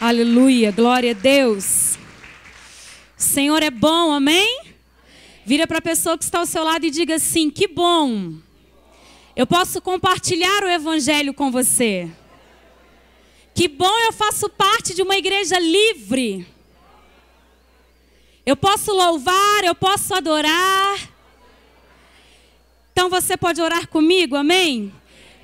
Aleluia, glória a Deus. O Senhor é bom, amém? Vira para a pessoa que está ao seu lado e diga assim: que bom, eu posso compartilhar o evangelho com você. Que bom, eu faço parte de uma igreja livre. Eu posso louvar, eu posso adorar. Então você pode orar comigo, amém?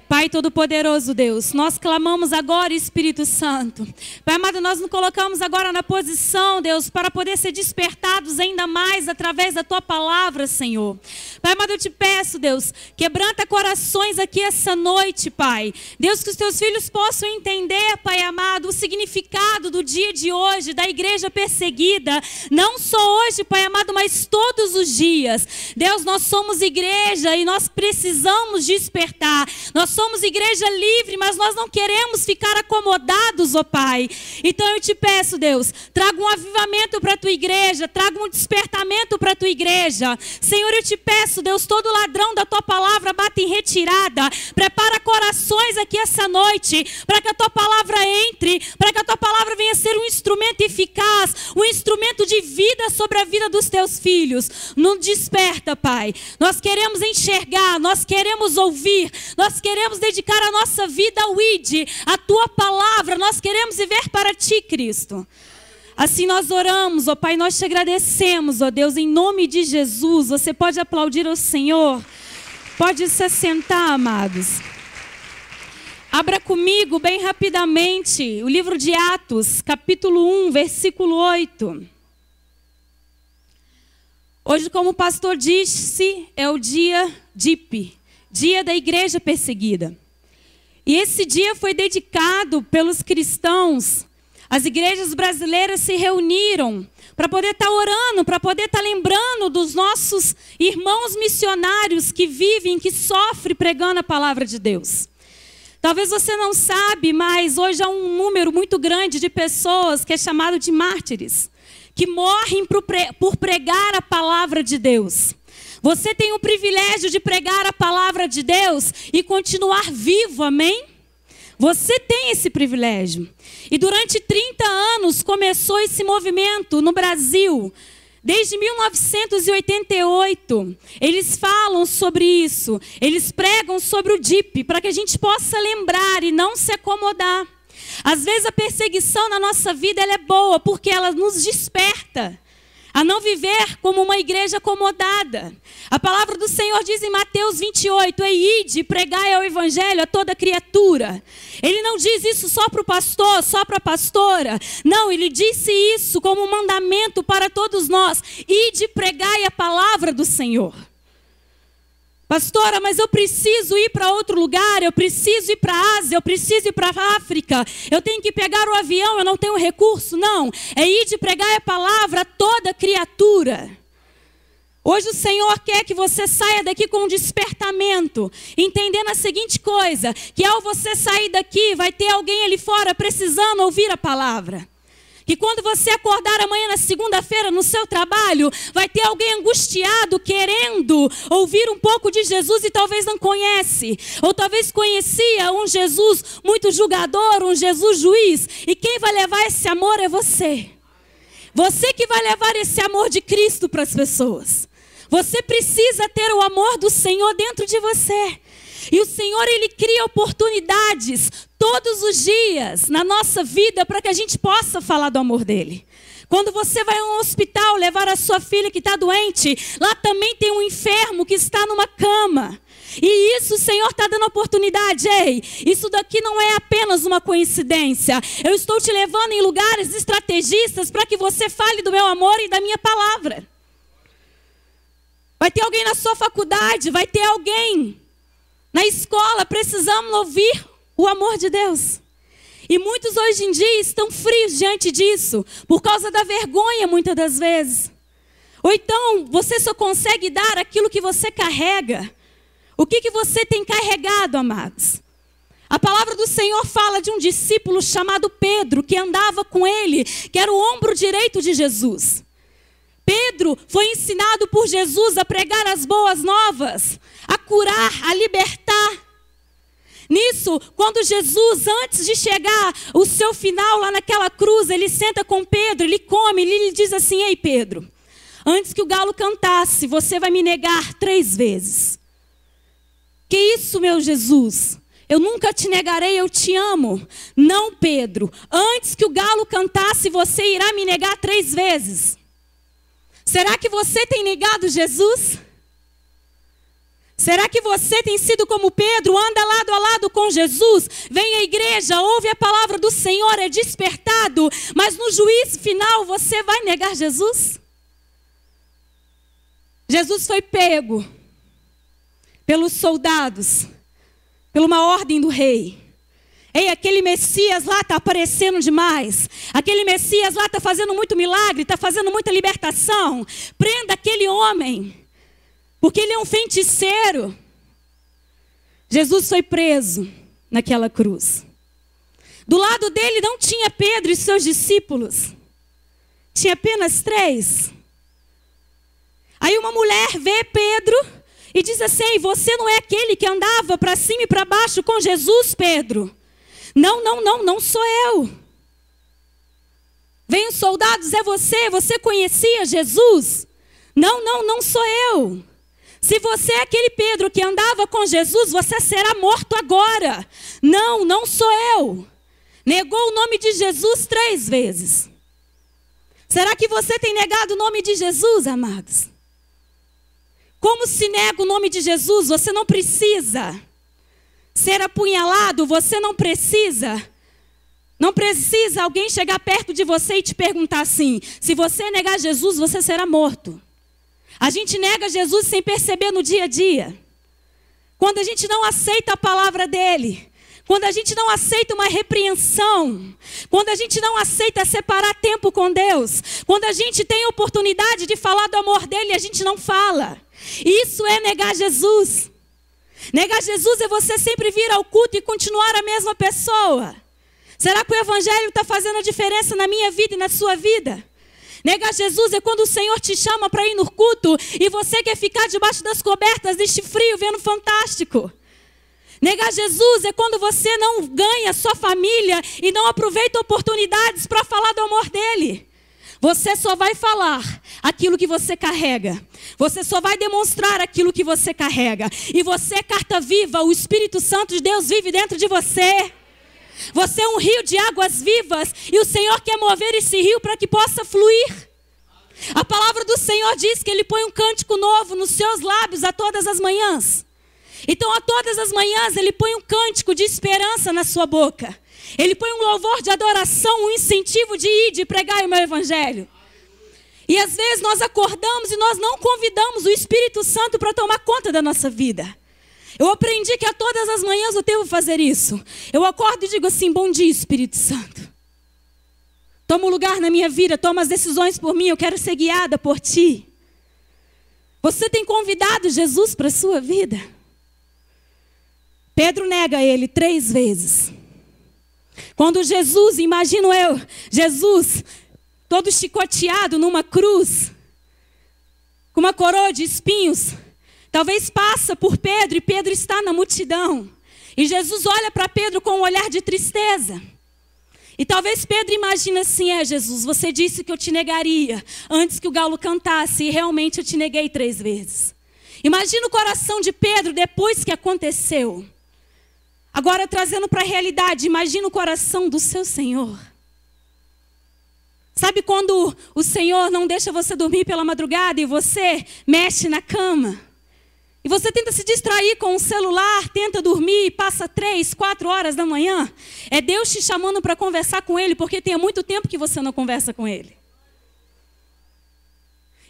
Pai Todo-Poderoso Deus, nós clamamos agora, Espírito Santo. Pai amado, nós nos colocamos agora na posição, Deus, para poder ser despertados ainda mais através da Tua palavra, Senhor. Pai amado, eu te peço, Deus, quebranta corações aqui essa noite, Pai. Deus, que os Teus filhos possam entender, Pai amado, o significado do dia de hoje, da igreja perseguida. Não só hoje, Pai amado, mas todos os dias. Deus, nós somos igreja e nós precisamos despertar. Nós somos igreja livre, mas nós não queremos ficar acomodados, ó Pai. Então eu te peço, Deus, traga um avivamento para a Tua igreja, traga um despertamento para a Tua igreja. Senhor, eu te peço, Deus, todo ladrão da Tua palavra bata em retirada. Prepara corações aqui essa noite, para que a Tua palavra entre, para que a Tua palavra venha ser um instrumento eficaz, um instrumento de vida sobre a vida dos Teus filhos. Nos desperta, Pai. Nós queremos enxergar, nós queremos ouvir, nós queremos dedicar a nossa vida ao ID, a Tua palavra. Nós queremos viver para Ti, Cristo. Assim nós oramos, ó Pai, nós te agradecemos, ó Deus, em nome de Jesus. Você pode aplaudir ao Senhor, pode se assentar, amados. Abra comigo bem rapidamente o livro de Atos, capítulo 1, versículo 8. Hoje, como o pastor disse, é o dia DIP, dia da igreja perseguida. E esse dia foi dedicado pelos cristãos. As igrejas brasileiras se reuniram para poder estar orando, para poder estar lembrando dos nossos irmãos missionários que vivem, que sofrem pregando a palavra de Deus. Talvez você não sabe, mas hoje há um número muito grande de pessoas que é chamado de mártires, que morrem por pregar a palavra de Deus. Você tem o privilégio de pregar a palavra de Deus e continuar vivo, amém? Você tem esse privilégio. E durante 30 anos começou esse movimento no Brasil. Desde 1988, eles falam sobre isso. Eles pregam sobre o DIP, para que a gente possa lembrar e não se acomodar. Às vezes a perseguição na nossa vida ela é boa, porque ela nos desperta a não viver como uma igreja acomodada. A palavra do Senhor diz em Mateus 28, ide, pregai o evangelho a toda criatura. Ele não diz isso só para o pastor, só para a pastora. Não, ele disse isso como um mandamento para todos nós. Ide, pregai a palavra do Senhor. Pastora, mas eu preciso ir para outro lugar, eu preciso ir para a Ásia, eu preciso ir para a África, eu tenho que pegar o avião, eu não tenho recurso. Não, é ir de pregar a palavra a toda criatura. Hoje o Senhor quer que você saia daqui com um despertamento, entendendo a seguinte coisa, que ao você sair daqui, vai ter alguém ali fora precisando ouvir a palavra. Que quando você acordar amanhã na segunda-feira no seu trabalho, vai ter alguém angustiado, querendo ouvir um pouco de Jesus e talvez não conhece. Ou talvez conhecia um Jesus muito julgador, um Jesus juiz. E quem vai levar esse amor é você. Você que vai levar esse amor de Cristo para as pessoas. Você precisa ter o amor do Senhor dentro de você. E o Senhor, Ele cria oportunidades todos os dias na nossa vida para que a gente possa falar do amor dEle. Quando você vai a um hospital levar a sua filha que está doente, lá também tem um enfermo que está numa cama. E isso o Senhor está dando oportunidade. Ei, isso daqui não é apenas uma coincidência. Eu estou te levando em lugares estrategistas para que você fale do meu amor e da minha palavra. Vai ter alguém na sua faculdade, vai ter alguém na escola, precisamos ouvir o amor de Deus. E muitos hoje em dia estão frios diante disso, por causa da vergonha muitas das vezes. Ou então, você só consegue dar aquilo que você carrega. O que você tem carregado, amados? A palavra do Senhor fala de um discípulo chamado Pedro, que andava com ele, que era o ombro direito de Jesus. Pedro foi ensinado por Jesus a pregar as boas novas, a curar, a libertar. Nisso, quando Jesus, antes de chegar o seu final lá naquela cruz, ele senta com Pedro, ele come, ele lhe diz assim: ei Pedro, antes que o galo cantasse, você vai me negar 3 vezes. Que isso, meu Jesus? Eu nunca te negarei, eu te amo. Não, Pedro, antes que o galo cantasse, você irá me negar 3 vezes. Será que você tem negado Jesus? Será que você tem sido como Pedro, anda lado a lado com Jesus, vem à igreja, ouve a palavra do Senhor, é despertado, mas no juízo final você vai negar Jesus? Jesus foi pego pelos soldados, por uma ordem do rei. Ei, aquele Messias lá está aparecendo demais. Aquele Messias lá está fazendo muito milagre, está fazendo muita libertação. Prenda aquele homem, porque ele é um feiticeiro. Jesus foi preso naquela cruz. Do lado dele não tinha Pedro e seus discípulos. Tinha apenas 3. Aí uma mulher vê Pedro e diz assim: você não é aquele que andava para cima e para baixo com Jesus, Pedro? Não sou eu. Vem os soldados, é você? Você conhecia Jesus? Não sou eu. Se você é aquele Pedro que andava com Jesus, você será morto agora. Não sou eu. Negou o nome de Jesus 3 vezes. Será que você tem negado o nome de Jesus, amados? Como se nega o nome de Jesus? Você não precisa ser apunhalado, você não precisa alguém chegar perto de você e te perguntar assim: se você negar Jesus, você será morto. A gente nega Jesus sem perceber no dia a dia. Quando a gente não aceita a palavra dele, quando a gente não aceita uma repreensão, quando a gente não aceita separar tempo com Deus, quando a gente tem oportunidade de falar do amor dele, a gente não fala. Isso é negar Jesus. Negar Jesus é você sempre vir ao culto e continuar a mesma pessoa. Será que o evangelho está fazendo a diferença na minha vida e na sua vida? Negar Jesus é quando o Senhor te chama para ir no culto e você quer ficar debaixo das cobertas deste frio vendo Fantástico. Negar Jesus é quando você não ganha sua família e não aproveita oportunidades para falar do amor dele. Você só vai falar aquilo que você carrega. Você só vai demonstrar aquilo que você carrega. E você é carta viva, o Espírito Santo de Deus vive dentro de você. Você é um rio de águas vivas e o Senhor quer mover esse rio para que possa fluir. A palavra do Senhor diz que Ele põe um cântico novo nos seus lábios a todas as manhãs. Então a todas as manhãs Ele põe um cântico de esperança na sua boca. Ele põe um louvor de adoração, um incentivo de ir, de pregar o meu evangelho. E às vezes nós acordamos e nós não convidamos o Espírito Santo para tomar conta da nossa vida. Eu aprendi que a todas as manhãs eu devo fazer isso. Eu acordo e digo assim: bom dia, Espírito Santo. Toma um lugar na minha vida, toma as decisões por mim, eu quero ser guiada por ti. Você tem convidado Jesus para a sua vida? Pedro nega ele 3 vezes. Quando Jesus, imagino eu, Jesus todo chicoteado numa cruz, com uma coroa de espinhos, talvez passa por Pedro e Pedro está na multidão. E Jesus olha para Pedro com um olhar de tristeza. E talvez Pedro imagine assim: Jesus, você disse que eu te negaria antes que o galo cantasse e realmente eu te neguei 3 vezes. Imagina o coração de Pedro depois que aconteceu. Agora trazendo para a realidade, imagina o coração do seu Senhor. Sabe quando o Senhor não deixa você dormir pela madrugada e você mexe na cama? E você tenta se distrair com o celular, tenta dormir e passa 3, 4 horas da manhã. É Deus te chamando para conversar com Ele, porque tem muito tempo que você não conversa com Ele.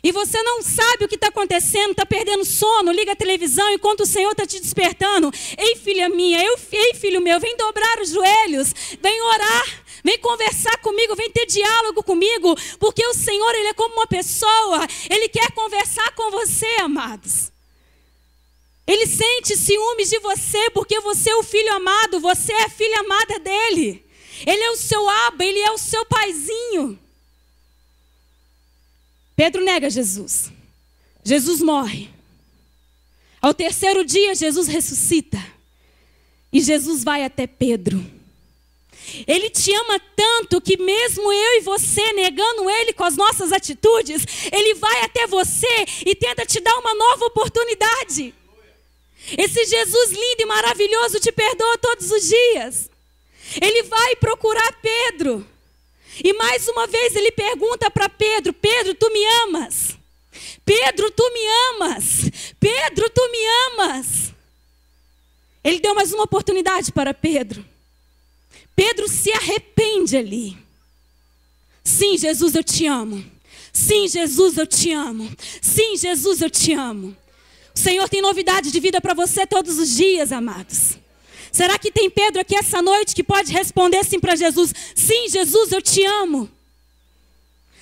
E você não sabe o que está acontecendo, está perdendo sono, liga a televisão enquanto o Senhor está te despertando. Ei, filha minha, ei, filho meu, vem dobrar os joelhos, vem orar, vem conversar comigo, vem ter diálogo comigo, porque o Senhor, Ele é como uma pessoa, Ele quer conversar com você, amados. Ele sente ciúmes de você, porque você é o filho amado, você é a filha amada dEle. Ele é o seu aba, Ele é o seu paizinho. Pedro nega Jesus. Jesus morre. Ao 3º dia, Jesus ressuscita. E Jesus vai até Pedro. Ele te ama tanto que mesmo eu e você negando Ele com as nossas atitudes, Ele vai até você e tenta te dar uma nova oportunidade. Esse Jesus lindo e maravilhoso te perdoa todos os dias. Ele vai procurar Pedro. E mais uma vez ele pergunta para Pedro: Pedro, tu me amas? Pedro, tu me amas? Pedro, tu me amas? Ele deu mais uma oportunidade para Pedro. Pedro se arrepende ali. Sim, Jesus, eu te amo. Sim, Jesus, eu te amo. Sim, Jesus, eu te amo. O Senhor tem novidade de vida para você todos os dias, amados. Será que tem Pedro aqui essa noite que pode responder assim para Jesus: sim, Jesus, eu te amo.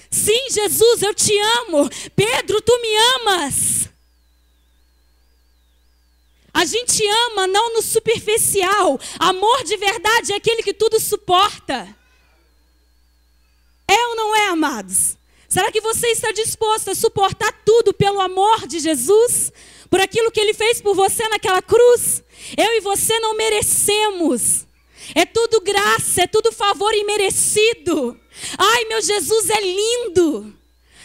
Sim, Jesus, eu te amo. Pedro, tu me amas. A gente ama não no superficial. Amor de verdade é aquele que tudo suporta. É ou não é, amados? Será que você está disposto a suportar tudo pelo amor de Jesus? Por aquilo que Ele fez por você naquela cruz? Eu e você não merecemos. É tudo graça, é tudo favor imerecido. Ai, meu Jesus é lindo.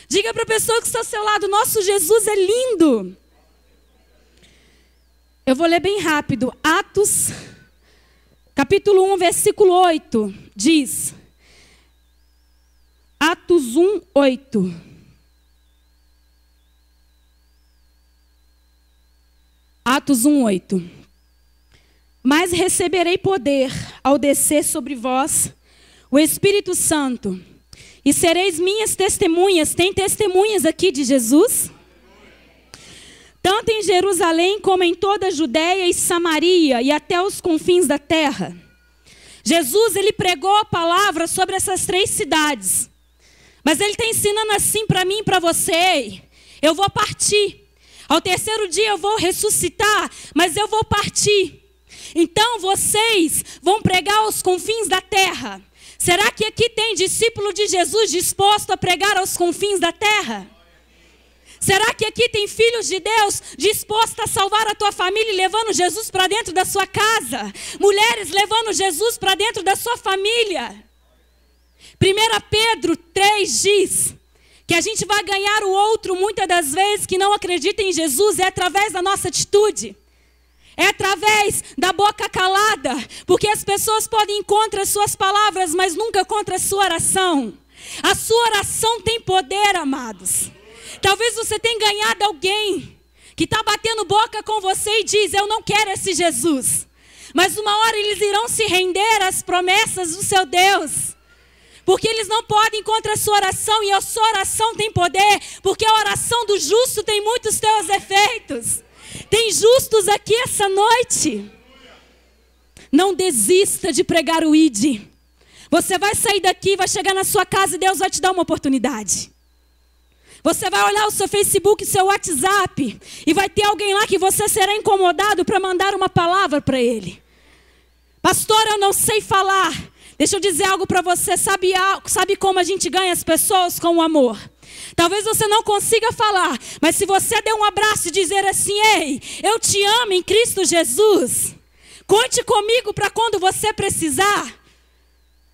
Diga para a pessoa que está ao seu lado: nosso Jesus é lindo. Eu vou ler bem rápido. Atos, capítulo 1, versículo 8, diz. Atos 1, 8. Atos 1, 8. Mas receberei poder ao descer sobre vós o Espírito Santo, e sereis minhas testemunhas. Tem testemunhas aqui de Jesus? Tanto em Jerusalém como em toda a Judéia e Samaria e até os confins da terra. Jesus, ele pregou a palavra sobre essas 3 cidades. Mas ele está ensinando assim para mim e para você: eu vou partir. Ao terceiro dia eu vou ressuscitar, mas eu vou partir. Então vocês vão pregar aos confins da terra. Será que aqui tem discípulo de Jesus disposto a pregar aos confins da terra? Será que aqui tem filhos de Deus dispostos a salvar a tua família e levando Jesus para dentro da sua casa? Mulheres levando Jesus para dentro da sua família? 1 Pedro 3 diz que a gente vai ganhar o outro muitas das vezes que não acredita em Jesus. É através da nossa atitude. É através da boca calada. Porque as pessoas podem ir contra as suas palavras, mas nunca contra a sua oração. A sua oração tem poder, amados. Talvez você tenha ganhado alguém que está batendo boca com você e diz: eu não quero esse Jesus. Mas uma hora eles irão se render às promessas do seu Deus. Porque eles não podem contra a sua oração, e a sua oração tem poder, porque a oração do justo tem muitos seus efeitos. Tem justos aqui essa noite. Não desista de pregar o ID. Você vai sair daqui, vai chegar na sua casa e Deus vai te dar uma oportunidade. Você vai olhar o seu Facebook, o seu WhatsApp, e vai ter alguém lá que você será incomodado para mandar uma palavra para ele. Pastor, eu não sei falar. Deixa eu dizer algo para você. Sabe como a gente ganha as pessoas? Com o amor. Talvez você não consiga falar, mas se você der um abraço e dizer assim: ei, eu te amo em Cristo Jesus. Conte comigo para quando você precisar.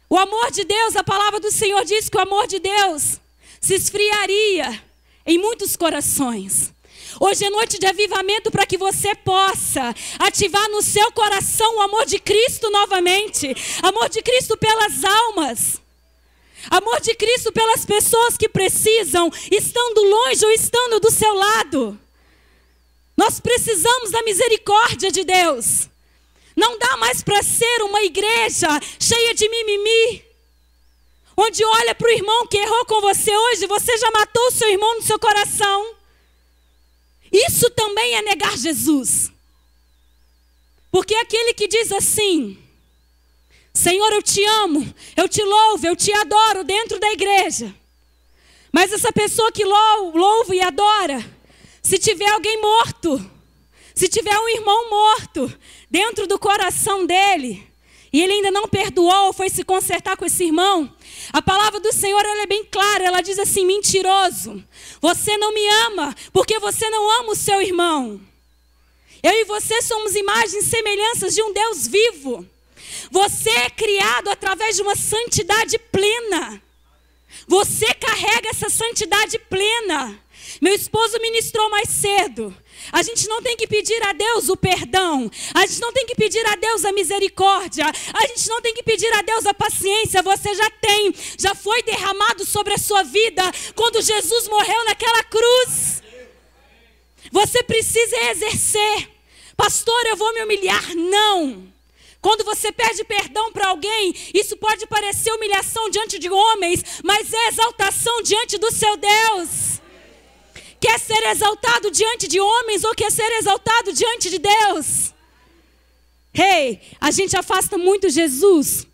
O amor de Deus, a palavra do Senhor diz que o amor de Deus se esfriaria em muitos corações. Hoje é noite de avivamento para que você possa ativar no seu coração o amor de Cristo novamente. Amor de Cristo pelas almas. Amor de Cristo pelas pessoas que precisam, estando longe ou estando do seu lado. Nós precisamos da misericórdia de Deus. Não dá mais para ser uma igreja cheia de mimimi. Onde olha para o irmão que errou com você hoje, você já matou o seu irmão no seu coração. Isso também é negar Jesus. Porque aquele que diz assim: Senhor, eu te amo, eu te louvo, eu te adoro dentro da igreja. Mas essa pessoa que louva e adora, se tiver alguém morto, se tiver um irmão morto dentro do coração dele, e ele ainda não perdoou, foi se consertar com esse irmão, a palavra do Senhor ela é bem clara, ela diz assim: mentiroso, você não me ama porque você não ama o seu irmão. Eu e você somos imagens e semelhanças de um Deus vivo. Você é criado através de uma santidade plena. Você carrega essa santidade plena. Meu esposo ministrou mais cedo. A gente não tem que pedir a Deus o perdão. A gente não tem que pedir a Deus a misericórdia. A gente não tem que pedir a Deus a paciência. Você já tem. Já foi derramado sobre a sua vida quando Jesus morreu naquela cruz. Você precisa exercer. Pastor, eu vou me humilhar. Não. Quando você pede perdão para alguém, isso pode parecer humilhação diante de homens, mas é exaltação diante do seu Deus. Quer ser exaltado diante de homens ou quer ser exaltado diante de Deus? A gente afasta muito Jesus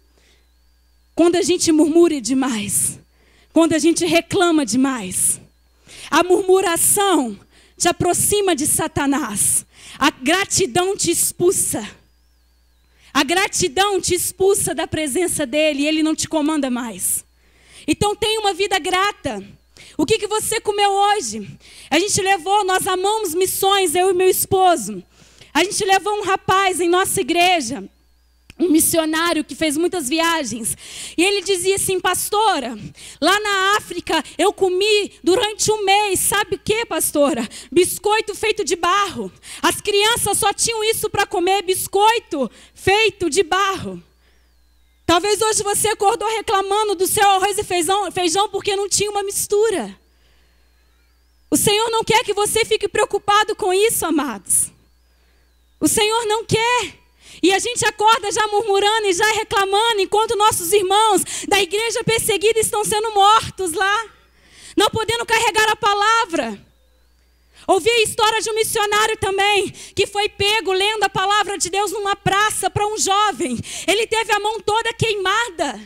quando a gente murmura demais, quando a gente reclama demais. A murmuração te aproxima de Satanás. A gratidão te expulsa. A gratidão te expulsa da presença dele e ele não te comanda mais. Então tenha uma vida grata. O que você comeu hoje? Nós amamos missões, eu e meu esposo. A gente levou um rapaz em nossa igreja, um missionário que fez muitas viagens. E ele dizia assim, pastora, lá na África eu comi durante um mês, sabe o que, pastora? Biscoito feito de barro. As crianças só tinham isso para comer, biscoito feito de barro. Talvez hoje você acordou reclamando do seu arroz e feijão porque não tinha uma mistura. O Senhor não quer que você fique preocupado com isso, amados. O Senhor não quer. E a gente acorda já murmurando e já reclamando, enquanto nossos irmãos da igreja perseguida estão sendo mortos lá, não podendo carregar a palavra. Ouvi a história de um missionário também, que foi pego lendo a palavra de Deus numa praça para um jovem. Ele teve a mão toda queimada.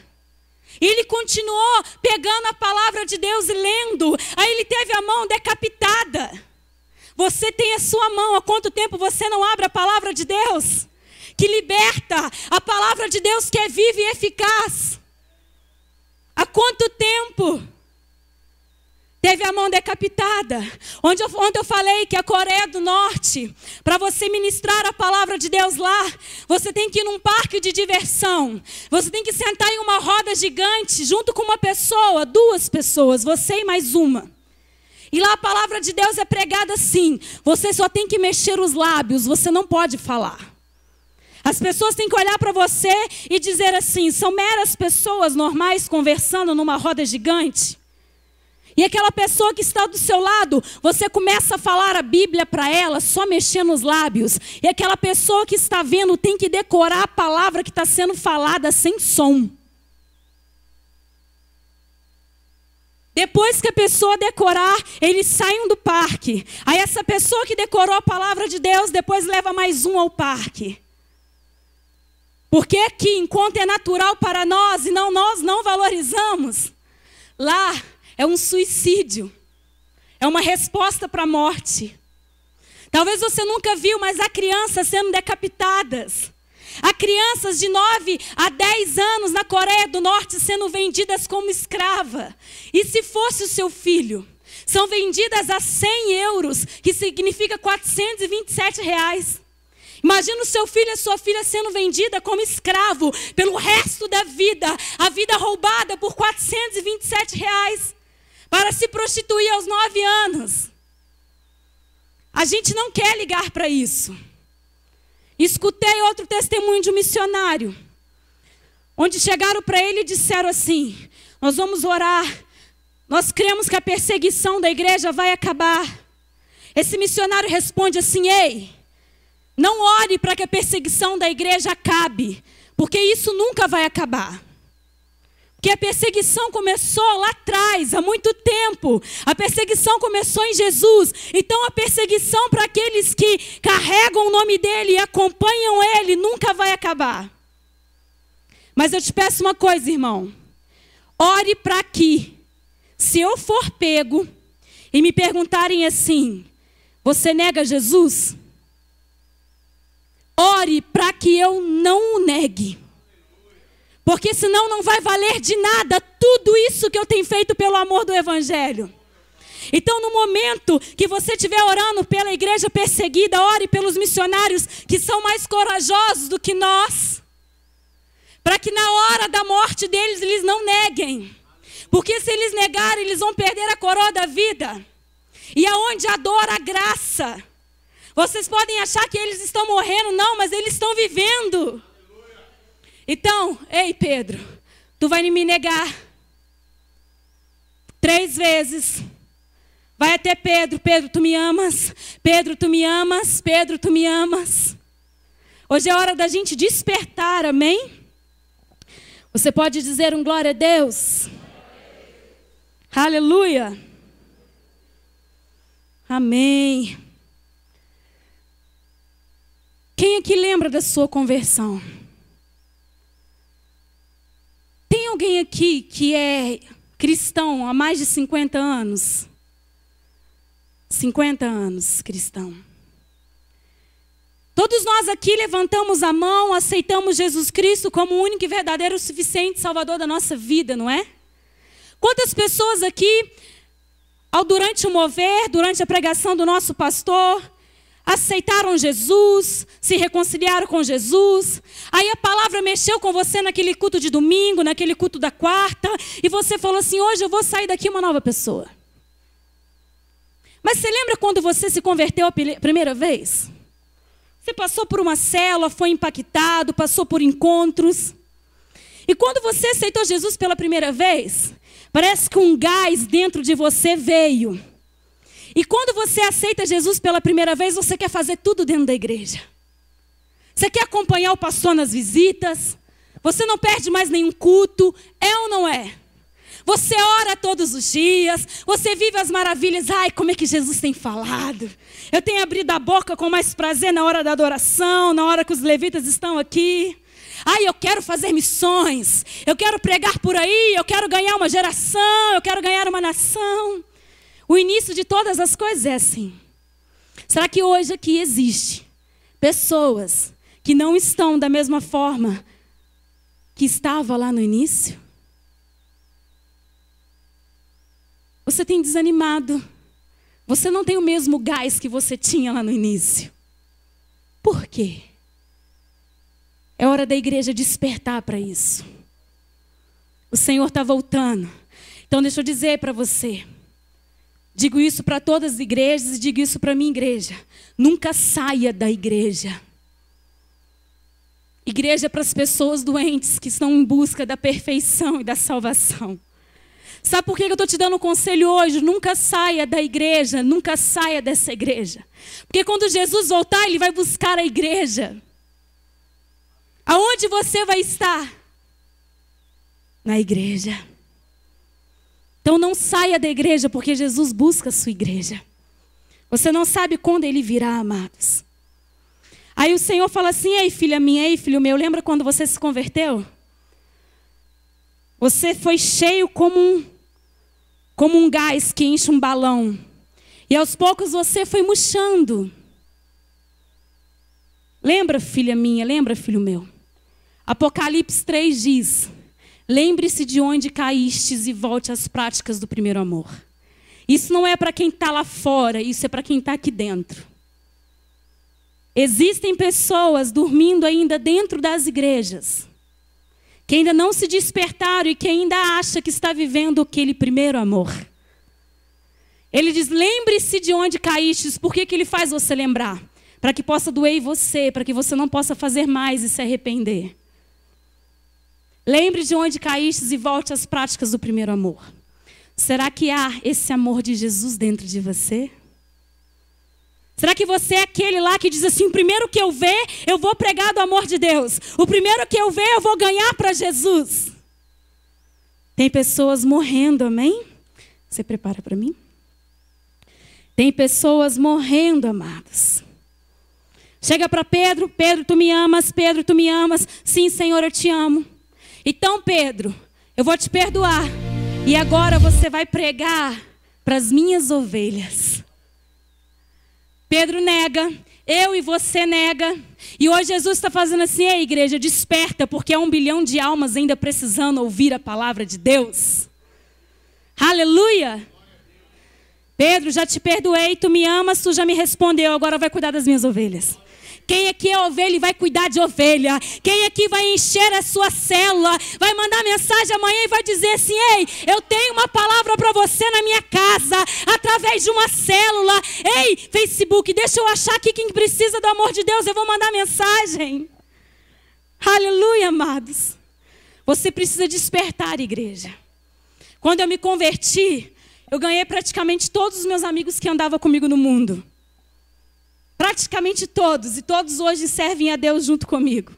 E ele continuou pegando a palavra de Deus e lendo. Aí ele teve a mão decapitada. Você tem a sua mão, há quanto tempo você não abre a palavra de Deus? Que liberta, a palavra de Deus que é viva e eficaz. Há quanto tempo teve a mão decapitada? Ontem eu falei que a Coreia do Norte, para você ministrar a palavra de Deus lá, você tem que ir num parque de diversão. Você tem que sentar em uma roda gigante, junto com uma pessoa, 2 pessoas, você e mais uma. E lá a palavra de Deus é pregada assim, você só tem que mexer os lábios, você não pode falar. As pessoas têm que olhar para você e dizer assim, são meras pessoas normais conversando numa roda gigante. E aquela pessoa que está do seu lado, você começa a falar a Bíblia para ela, só mexendo os lábios. E aquela pessoa que está vendo tem que decorar a palavra que está sendo falada sem som. Depois que a pessoa decorar, eles saem do parque. Aí essa pessoa que decorou a palavra de Deus, depois leva mais um ao parque. Porque aqui, enquanto é natural para nós e nós não valorizamos, lá é um suicídio. É uma resposta para a morte. Talvez você nunca viu, mas há crianças sendo decapitadas. Há crianças de 9 a 10 anos na Coreia do Norte sendo vendidas como escrava. E se fosse o seu filho? São vendidas a 100 euros, que significa R$427. Imagina o seu filho e a sua filha sendo vendida como escravo pelo resto da vida. A vida roubada por R$427 para se prostituir aos 9 anos. A gente não quer ligar para isso. Escutei outro testemunho de um missionário, onde chegaram para ele e disseram assim, nós vamos orar, nós cremos que a perseguição da igreja vai acabar. Esse missionário responde assim, ei, não ore para que a perseguição da igreja acabe, porque isso nunca vai acabar. Porque a perseguição começou lá atrás, há muito tempo. A perseguição começou em Jesus. Então a perseguição para aqueles que carregam o nome dele e acompanham ele nunca vai acabar. Mas eu te peço uma coisa, irmão. Ore para que, se eu for pego e me perguntarem assim, você nega Jesus? Ore para que eu não o negue. Porque senão não vai valer de nada tudo isso que eu tenho feito pelo amor do Evangelho. Então, no momento que você estiver orando pela igreja perseguida, ore pelos missionários que são mais corajosos do que nós, para que na hora da morte deles, eles não neguem. Porque se eles negarem, eles vão perder a coroa da vida. E aonde há dor, há graça. Vocês podem achar que eles estão morrendo, não, mas eles estão vivendo. Então, ei Pedro, tu vai me negar 3 vezes. Vai até Pedro, Pedro, tu me amas? Pedro, tu me amas? Pedro, tu me amas? Hoje é hora da gente despertar, amém? Você pode dizer um glória a Deus? Aleluia. Amém. Quem aqui lembra da sua conversão? Tem alguém aqui que é cristão há mais de 50 anos? 50 anos cristão. Todos nós aqui levantamos a mão, aceitamos Jesus Cristo como o único e verdadeiro, suficiente Salvador da nossa vida, não é? Quantas pessoas aqui, durante o mover, durante a pregação do nosso pastor, aceitaram Jesus, se reconciliaram com Jesus, aí a palavra mexeu com você naquele culto de domingo, naquele culto da quarta, e você falou assim, hoje eu vou sair daqui uma nova pessoa. Mas você lembra quando você se converteu a primeira vez? Você passou por uma célula, foi impactado, passou por encontros. E quando você aceitou Jesus pela primeira vez, parece que um gás dentro de você veio. E quando você aceita Jesus pela primeira vez, você quer fazer tudo dentro da igreja. Você quer acompanhar o pastor nas visitas. Você não perde mais nenhum culto. É ou não é? Você ora todos os dias. Você vive as maravilhas. Ai, como é que Jesus tem falado. Eu tenho abrido a boca com mais prazer na hora da adoração, na hora que os levitas estão aqui. Ai, eu quero fazer missões. Eu quero pregar por aí. Eu quero ganhar uma geração. Eu quero ganhar uma nação. O início de todas as coisas é assim. Será que hoje aqui existe pessoas que não estão da mesma forma que estava lá no início? Você tem desanimado. Você não tem o mesmo gás que você tinha lá no início. Por quê? É hora da igreja despertar para isso. O Senhor está voltando. Então deixa eu dizer para você. Digo isso para todas as igrejas e digo isso para a minha igreja. Nunca saia da igreja. Igreja é para as pessoas doentes que estão em busca da perfeição e da salvação. Sabe por que eu estou te dando um conselho hoje? Nunca saia da igreja, nunca saia dessa igreja. Porque quando Jesus voltar, Ele vai buscar a igreja. Aonde você vai estar? Na igreja. Então não saia da igreja, porque Jesus busca a sua igreja. Você não sabe quando Ele virá, amados. Aí o Senhor fala assim, ei filha minha, ei filho meu, lembra quando você se converteu? Você foi cheio como um gás que enche um balão. E aos poucos você foi murchando. Lembra, filha minha, lembra, filho meu? Apocalipse 3 diz, lembre-se de onde caístes e volte às práticas do primeiro amor. Isso não é para quem está lá fora, isso é para quem está aqui dentro. Existem pessoas dormindo ainda dentro das igrejas, que ainda não se despertaram e que ainda acha que está vivendo aquele primeiro amor. Ele diz, lembre-se de onde caístes. Por que Ele faz você lembrar? Para que possa doer em você, para que você não possa fazer mais e se arrepender. Lembre de onde caístes e volte às práticas do primeiro amor. Será que há esse amor de Jesus dentro de você? Será que você é aquele lá que diz assim, o primeiro que eu ver, eu vou pregar do amor de Deus. O primeiro que eu ver, eu vou ganhar para Jesus. Tem pessoas morrendo, amém? Você prepara para mim? Tem pessoas morrendo, amados. Chega para Pedro, Pedro, tu me amas, Pedro, tu me amas. Sim, Senhor, eu te amo. Então, Pedro, eu vou te perdoar. E agora você vai pregar para as minhas ovelhas. Pedro nega, eu e você nega. E hoje Jesus está fazendo assim, ei igreja, desperta, porque há 1 bilhão de almas ainda precisando ouvir a palavra de Deus. Aleluia! Pedro, já te perdoei, tu me amas, tu já me respondeu, agora vai cuidar das minhas ovelhas. Quem aqui é ovelha e vai cuidar de ovelha? Quem aqui vai encher a sua célula? Vai mandar mensagem amanhã e vai dizer assim: ei, eu tenho uma palavra para você na minha casa, através de uma célula. Ei, Facebook, deixa eu achar aqui quem precisa do amor de Deus, eu vou mandar mensagem. Aleluia, amados. Você precisa despertar, igreja. Quando eu me converti, eu ganhei praticamente todos os meus amigos que andavam comigo no mundo. Praticamente todos, e todos hoje servem a Deus junto comigo.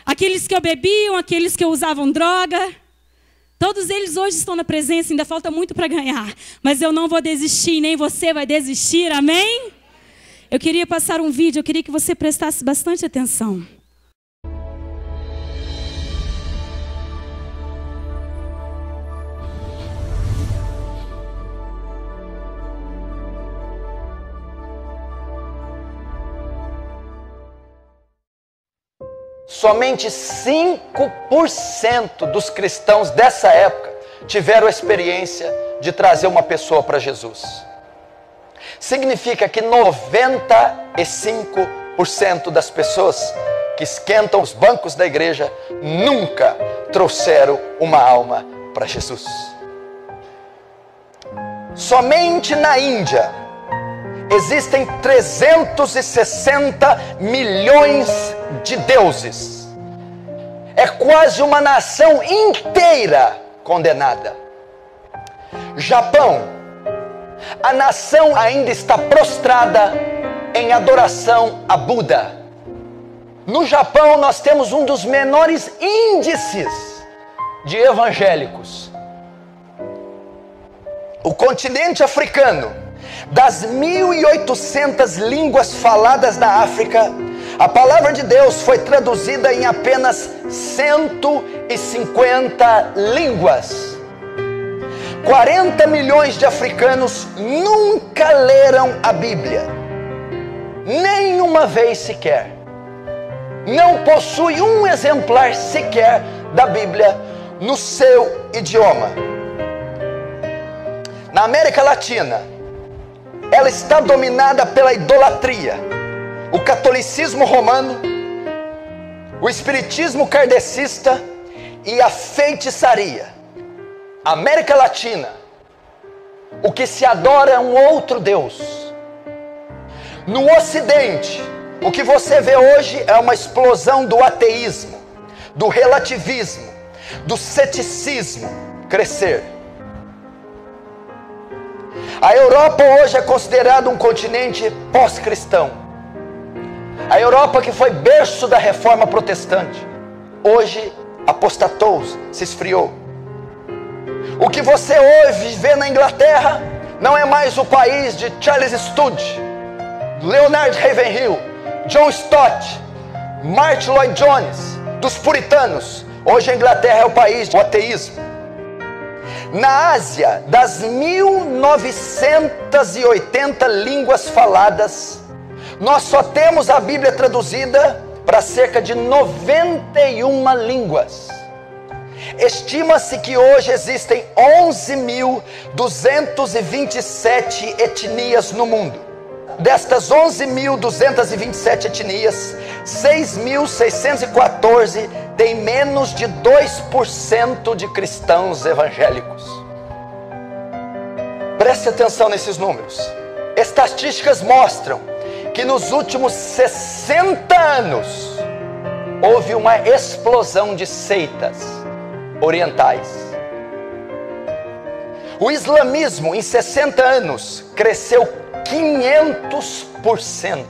Aqueles que eu bebiam, aqueles que eu usavam droga, todos eles hoje estão na presença, ainda falta muito para ganhar. Mas eu não vou desistir, nem você vai desistir, amém? Eu queria passar um vídeo, eu queria que você prestasse bastante atenção. Somente 5% dos cristãos dessa época tiveram a experiência de trazer uma pessoa para Jesus. Significa que 95% das pessoas que esquentam os bancos da igreja nunca trouxeram uma alma para Jesus. Somente na Índia existem 360 milhões de deuses. É quase uma nação inteira condenada. Japão, a nação ainda está prostrada em adoração a Buda. No Japão nós temos um dos menores índices de evangélicos. O continente africano, das 1.800 línguas faladas na África, a palavra de Deus foi traduzida em apenas 150 línguas. 40 milhões de africanos nunca leram a Bíblia, nenhuma vez sequer. Não possui um exemplar sequer da Bíblia no seu idioma. Na América Latina, ela está dominada pela idolatria, o catolicismo romano, o espiritismo kardecista e a feitiçaria. América Latina, o que se adora é um outro Deus. No Ocidente, o que você vê hoje é uma explosão do ateísmo, do relativismo, do ceticismo crescer. A Europa hoje é considerada um continente pós-cristão. A Europa, que foi berço da reforma protestante, hoje apostatou, se esfriou. O que você hoje vê na Inglaterra não é mais o país de Charles Studi, Leonard Ravenhill, John Stott, Martyn Lloyd Jones, dos puritanos. Hoje a Inglaterra é o país do ateísmo. Na Ásia, das 1980 línguas faladas, nós só temos a Bíblia traduzida para cerca de 91 línguas. Estima-se que hoje existem 11.227 etnias no mundo. Destas 11.227 etnias, 6.614 têm menos de 2% de cristãos evangélicos. Preste atenção nesses números. Estatísticas mostram que nos últimos 60 anos houve uma explosão de seitas orientais. O islamismo em 60 anos cresceu 500%.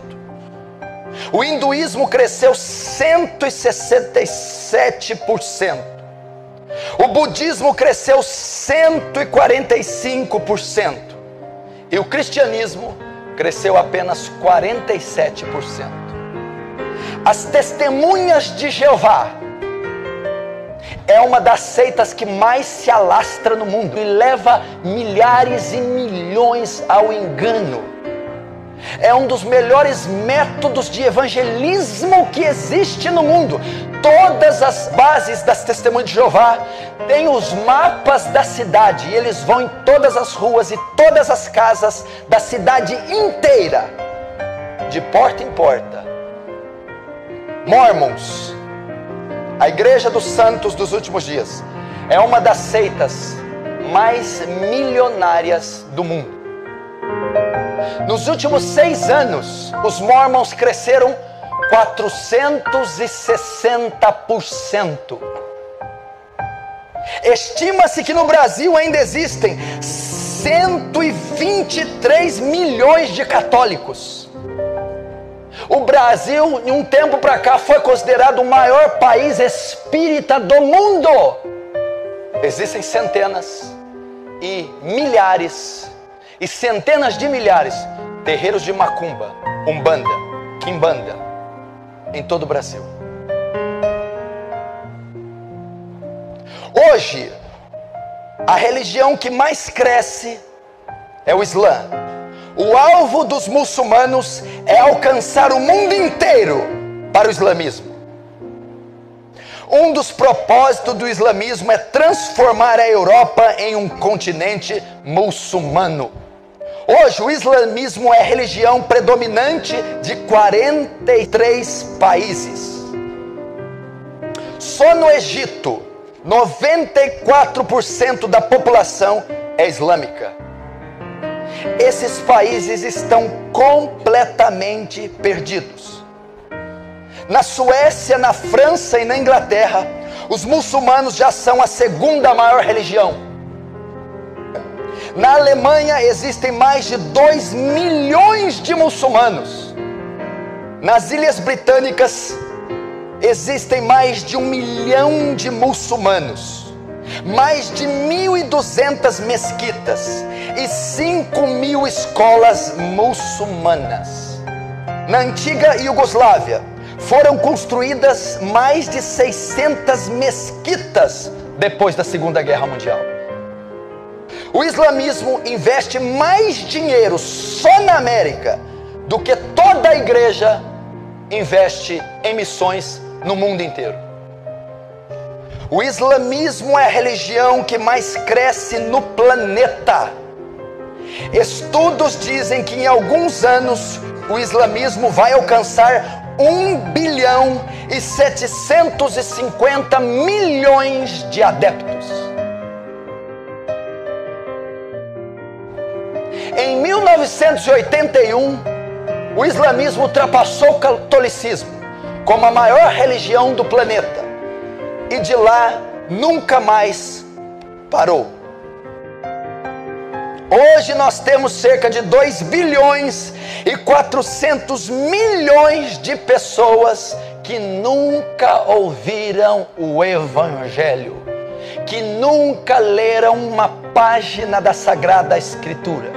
O hinduísmo cresceu 167%. O budismo cresceu 145%. E o cristianismo cresceu apenas 47%. As Testemunhas de Jeová é uma das seitas que mais se alastra no mundo e leva milhares e milhões ao engano. É um dos melhores métodos de evangelismo que existe no mundo. todas as bases das Testemunhas de Jeová têm os mapas da cidade. E eles vão em todas as ruas e todas as casas da cidade inteira, de porta em porta. Mormons, a Igreja dos Santos dos Últimos Dias, é uma das seitas mais milionárias do mundo. Nos últimos 6 anos, os Mormons cresceram 460%. Estima-se que no Brasil ainda existem 123 milhões de católicos. O Brasil, em um tempo para cá, foi considerado o maior país espírita do mundo. Existem centenas e milhares e centenas de milhares terreiros de macumba, umbanda, quimbanda em todo o Brasil. Hoje, a religião que mais cresce é o Islã. O alvo dos muçulmanos é alcançar o mundo inteiro para o islamismo. Um dos propósitos do islamismo é transformar a Europa em um continente muçulmano. Hoje o islamismo é a religião predominante de 43 países. Só no Egito, 94% da população é islâmica. Esses países estão completamente perdidos. Na Suécia, na França e na Inglaterra, os muçulmanos já são a segunda maior religião. Na Alemanha existem mais de 2 milhões de muçulmanos. Nas Ilhas Britânicas existem mais de 1 milhão de muçulmanos, mais de 1.200 mesquitas e 5.000 escolas muçulmanas. Na antiga Iugoslávia foram construídas mais de 600 mesquitas depois da Segunda Guerra Mundial. O islamismo investe mais dinheiro só na América do que toda a igreja investe em missões no mundo inteiro. O islamismo é a religião que mais cresce no planeta. Estudos dizem que em alguns anos o islamismo vai alcançar 1.750 bilhões de adeptos. Em 1981, o islamismo ultrapassou o catolicismo como a maior religião do planeta. E de lá nunca mais parou. Hoje nós temos cerca de 2 bilhões e 400 milhões de pessoas que nunca ouviram o Evangelho, que nunca leram uma página da Sagrada Escritura,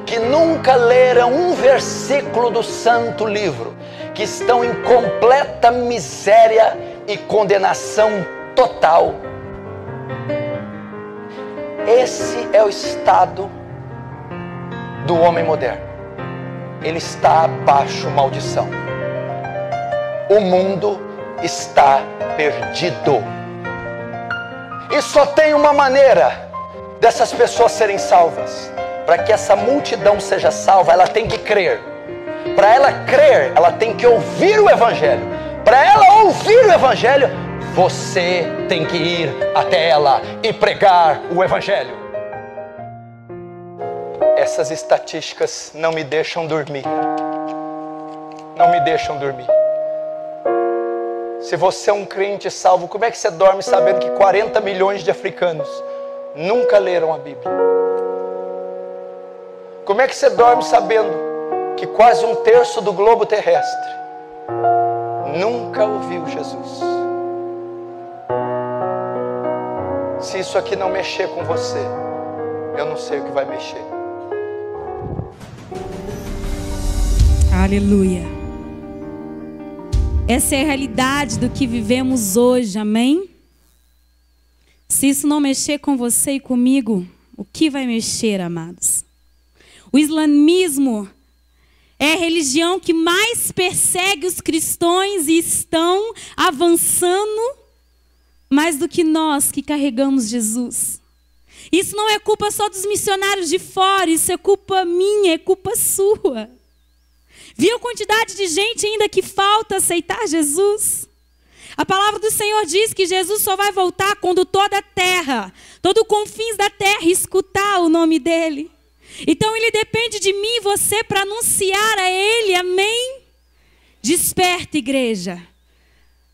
que nunca leram um versículo do Santo Livro, que estão em completa miséria e condenação total. Esse é o estado do homem moderno. Ele está abaixo maldição. O mundo está perdido. E só tem uma maneira dessas pessoas serem salvas. Para que essa multidão seja salva, ela tem que crer. Para ela crer, ela tem que ouvir o Evangelho. Para ela ouvir o Evangelho, você tem que ir até ela e pregar o Evangelho. Essas estatísticas não me deixam dormir. Não me deixam dormir. Se você é um crente salvo, como é que você dorme sabendo que 40 milhões de africanos nunca leram a Bíblia? Como é que você dorme sabendo que quase 1/3 do globo terrestre nunca ouviu Jesus? Se isso aqui não mexer com você, eu não sei o que vai mexer. Aleluia. Essa é a realidade do que vivemos hoje, amém? Se isso não mexer com você e comigo, o que vai mexer, amados? O islamismo é a religião que mais persegue os cristãos e estão avançando mais do que nós que carregamos Jesus. Isso não é culpa só dos missionários de fora, isso é culpa minha, é culpa sua. Viu a quantidade de gente ainda que falta aceitar Jesus? A palavra do Senhor diz que Jesus só vai voltar quando toda a terra, todo o confins da terra escutar o nome dele. Então ele depende de mim e você para anunciar a ele, amém? Desperta, igreja.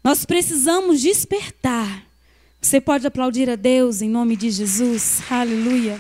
Nós precisamos despertar. Você pode aplaudir a Deus em nome de Jesus. Aleluia.